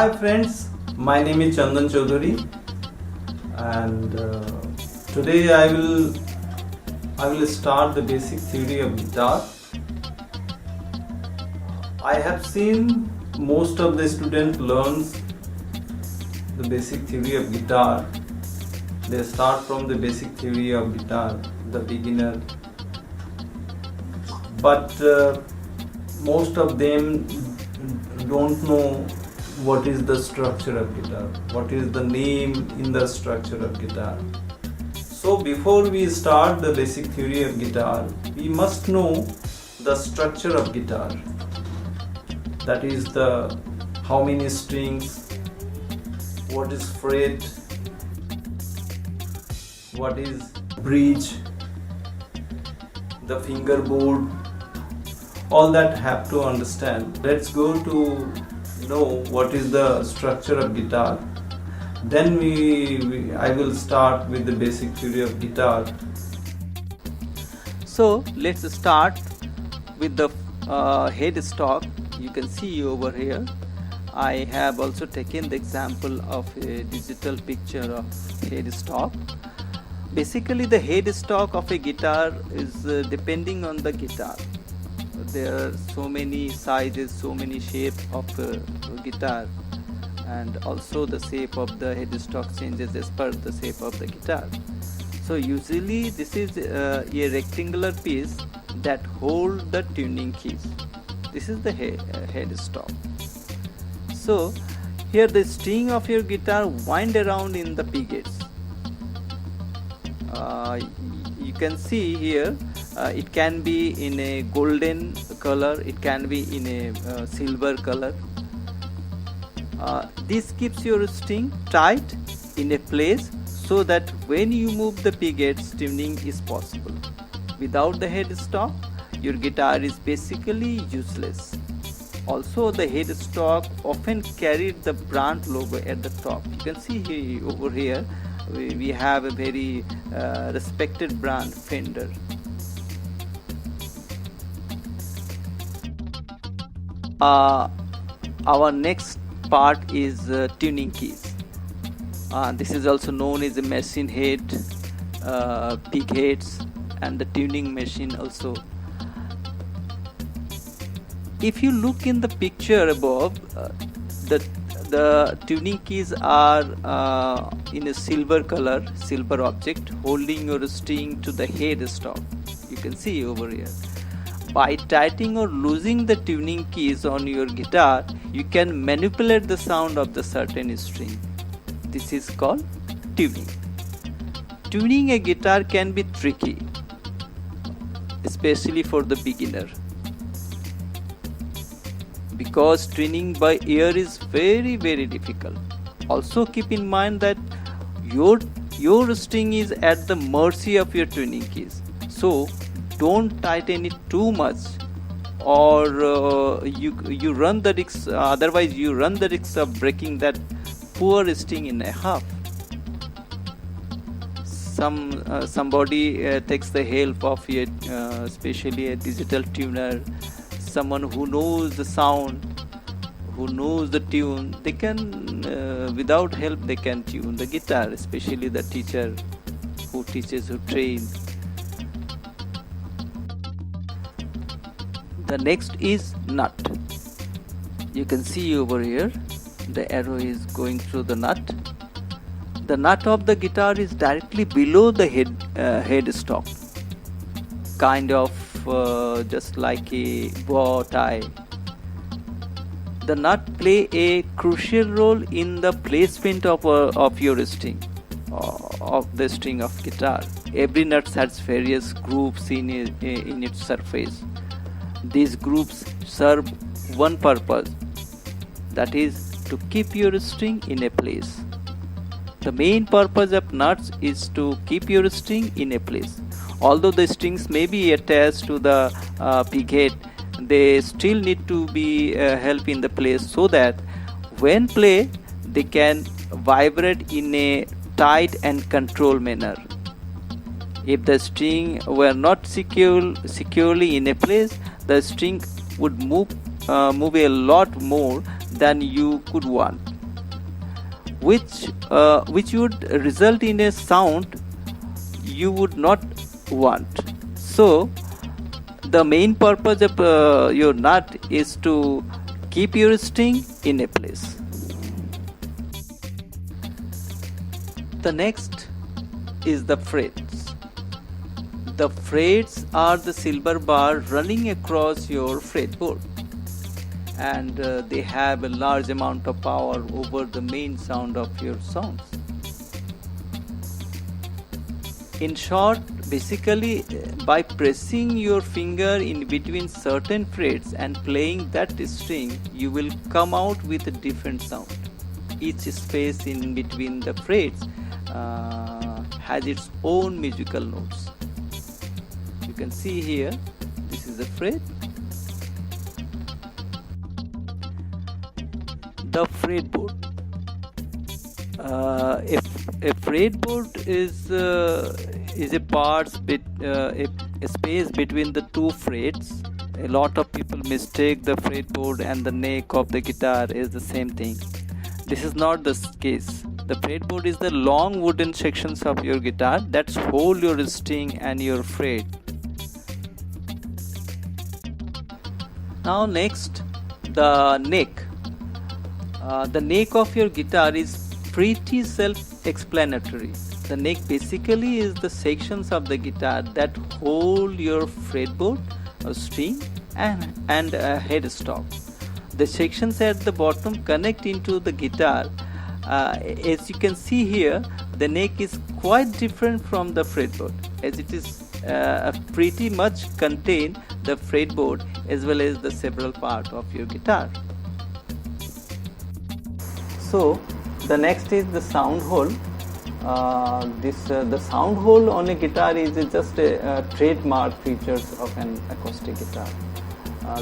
Hi friends, my name is Chandan Chaudhary and today I will start the basic theory of guitar. I have seen most of the students learns the basic theory of guitar. They start from the basic theory of guitar, the beginner, but most of them don't know what is the structure of guitar, what is the name in the structure of guitar. So before we start the basic theory of guitar, we must know the structure of guitar. That is the how many strings, what is fret, what is bridge, the fingerboard, all that have to understand. Let's go to know what is the structure of guitar. Then I will start with the basic theory of guitar. So let's start with the headstock. You can see over here I have also taken the example of a digital picture of headstock. Basically the headstock of a guitar is depending on the guitar. There are so many sizes, so many shapes of guitar, and also the shape of the headstock changes as per the shape of the guitar. So usually this is a rectangular piece that holds the tuning keys. This is the headstock. So here the string of your guitar wind around in the pickups. You can see here it can be in a golden color, it can be in a silver color. This keeps your string tight in a place so that when you move the pickups, tuning is possible. Without the headstock, your guitar is basically useless. Also, the headstock often carried the brand logo at the top. You can see here, over here we have a very respected brand, Fender. Our next part is tuning keys. This is also known as a machine head, pig heads, and the tuning machine also. If you look in the picture above, the tuning keys are in a silver color, silver object holding your string to the headstock. You can see over here. By tightening or losing the tuning keys on your guitar, you can manipulate the sound of the certain string. This is called tuning. Tuning a guitar can be tricky, especially for the beginner, because tuning by ear is very difficult. Also keep in mind that your string is at the mercy of your tuning keys. So don't tighten it too much, or you run the risk. Otherwise, you run the risk of breaking that poor string in half. Somebody takes the help of especially a digital tuner, someone who knows the sound, who knows the tune. They can, without help, they can tune the guitar. Especially the teacher who teaches, who trains. The next is nut. You can see over here the arrow is going through the nut. The nut of the guitar is directly below the headstock, kind of just like a bow tie. The nut play a crucial role in the placement of your string, of the string of guitar. Every nut has various grooves in its surface. These grooves serve one purpose, that is to keep your string in a place. The main purpose of nuts is to keep your string in a place. Although the strings may be attached to the pig head, they still need to be held in the place so that when play they can vibrate in a tight and controlled manner. If the string were not securely in a place, the string would move a lot more than you could want. which would result in a sound you would not want. So the main purpose of your nut is to keep your string in a place. The next is the frets. The frets are the silver bar running across your fretboard, and they have a large amount of power over the main sound of your songs. In short, basically by pressing your finger in between certain frets and playing that string, you will come out with a different sound. Each space in between the frets has its own musical notes. You can see here, this is the fret. The fretboard. A fretboard is a a space between the two frets. A lot of people mistake the fretboard and the neck of the guitar as the same thing. This is not the case. The fretboard is the long wooden sections of your guitar that hold your string and your fret. Now next, the neck. The neck of your guitar is pretty self-explanatory. The neck basically is the sections of the guitar that hold your fretboard or string and a headstock. The sections at the bottom connect into the guitar. As you can see here, the neck is quite different from the fretboard, as it is pretty much contain the fretboard as well as the several parts of your guitar. So the next is the sound hole. The sound hole on a guitar is just a trademark features of an acoustic guitar.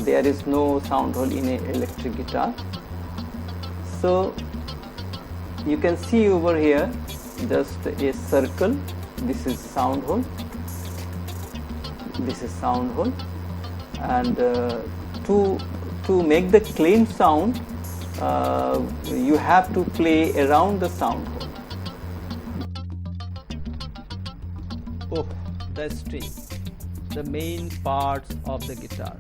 There is no sound hole in an electric guitar. So you can see over here just a circle. This is sound hole. This is sound hole, and to make the clean sound, you have to play around the sound hole. Oh, the string, the main parts of the guitar,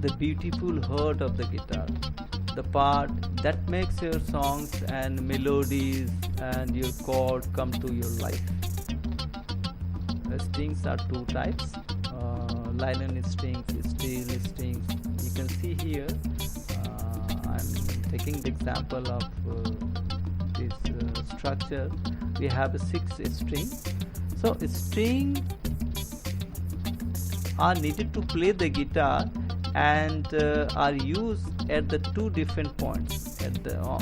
the beautiful heart of the guitar, the part that makes your songs and melodies and your chord come to your life. The strings are two types, nylon strings, steel strings. You can see here, I'm taking the example of this structure. We have a 6 string. So string are needed to play the guitar and are used at the two different points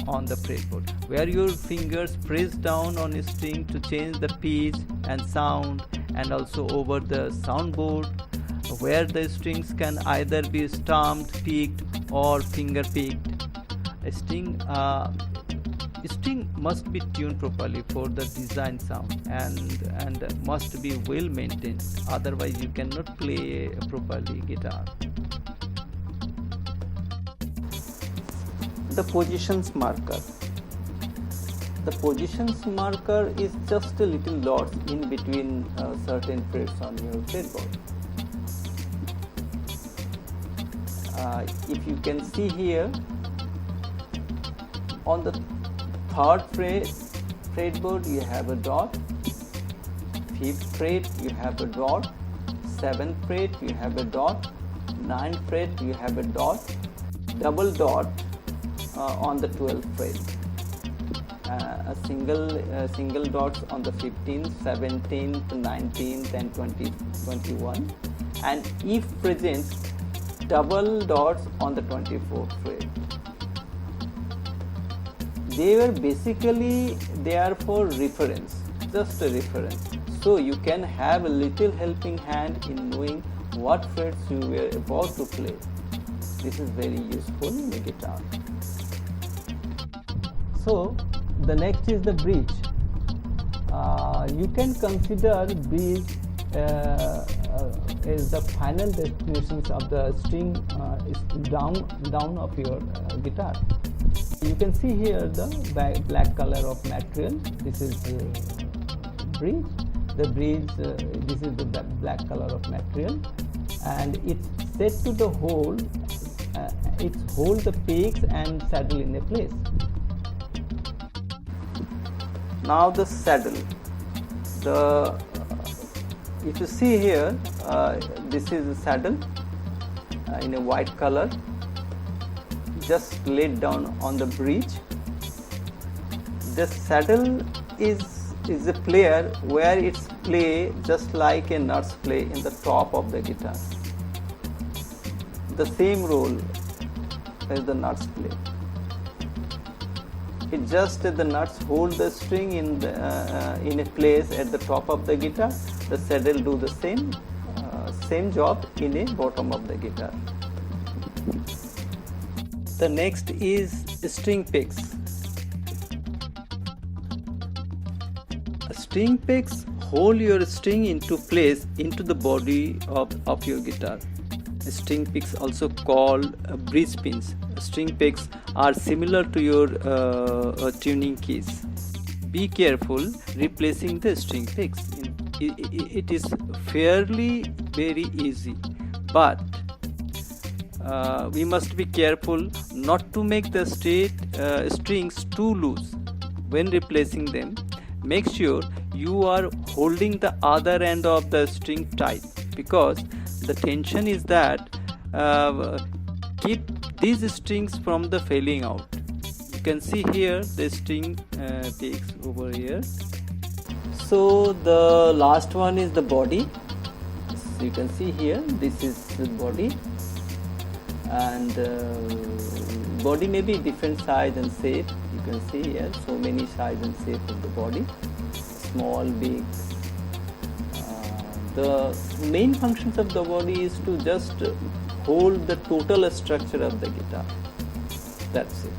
on the fretboard, where your fingers press down on a string to change the pitch and sound, and also over the soundboard, where the strings can either be stamped, picked or finger picked. A string must be tuned properly for the design sound and must be well maintained, otherwise you cannot play properly guitar. The positions marker. The positions marker is just a little dots in between certain frets on your fretboard. If you can see here, on the 3rd fretboard you have a dot, 5th fret you have a dot, 7th fret you have a dot, 9th fret you have a dot, double dot on the 12th fret, a single dots on the 15th, 17th, 19th and 21, and if present, double dots on the 24th fret. They were basically there for reference, just a reference, so you can have a little helping hand in knowing what frets you were about to play. This is very useful in the guitar. So the next is the bridge. You can consider bridge as the final destinations of the string down of your guitar. You can see here the black color of material. This is bridge. The bridge, this is the black color of material, and it's set to the hole. It holds the peaks and saddle in a place. Now the saddle. If you see here, this is the saddle in a white color, just laid down on the bridge. The saddle is a player where it's play just like a nuts play in the top of the guitar. The same role as the nuts play. It just the nuts hold the string in a place at the top of the guitar. The saddle do the same job in a bottom of the guitar. The next is string picks. String picks hold your string into place into the body of your guitar. String picks, also called bridge pins. String picks are similar to your tuning keys. Be careful replacing the string picks. It is fairly very easy, but we must be careful not to make the strings too loose. When replacing them, make sure you are holding the other end of the string tight, because the tension is that keep these strings from the falling out. You can see here the string picks over here. So the last one is the body. So you can see here, this is the body, and body may be different size and shape. You can see here so many size and shape of the body, small, big. The main functions of the body is to just hold the total structure of the guitar. That's it.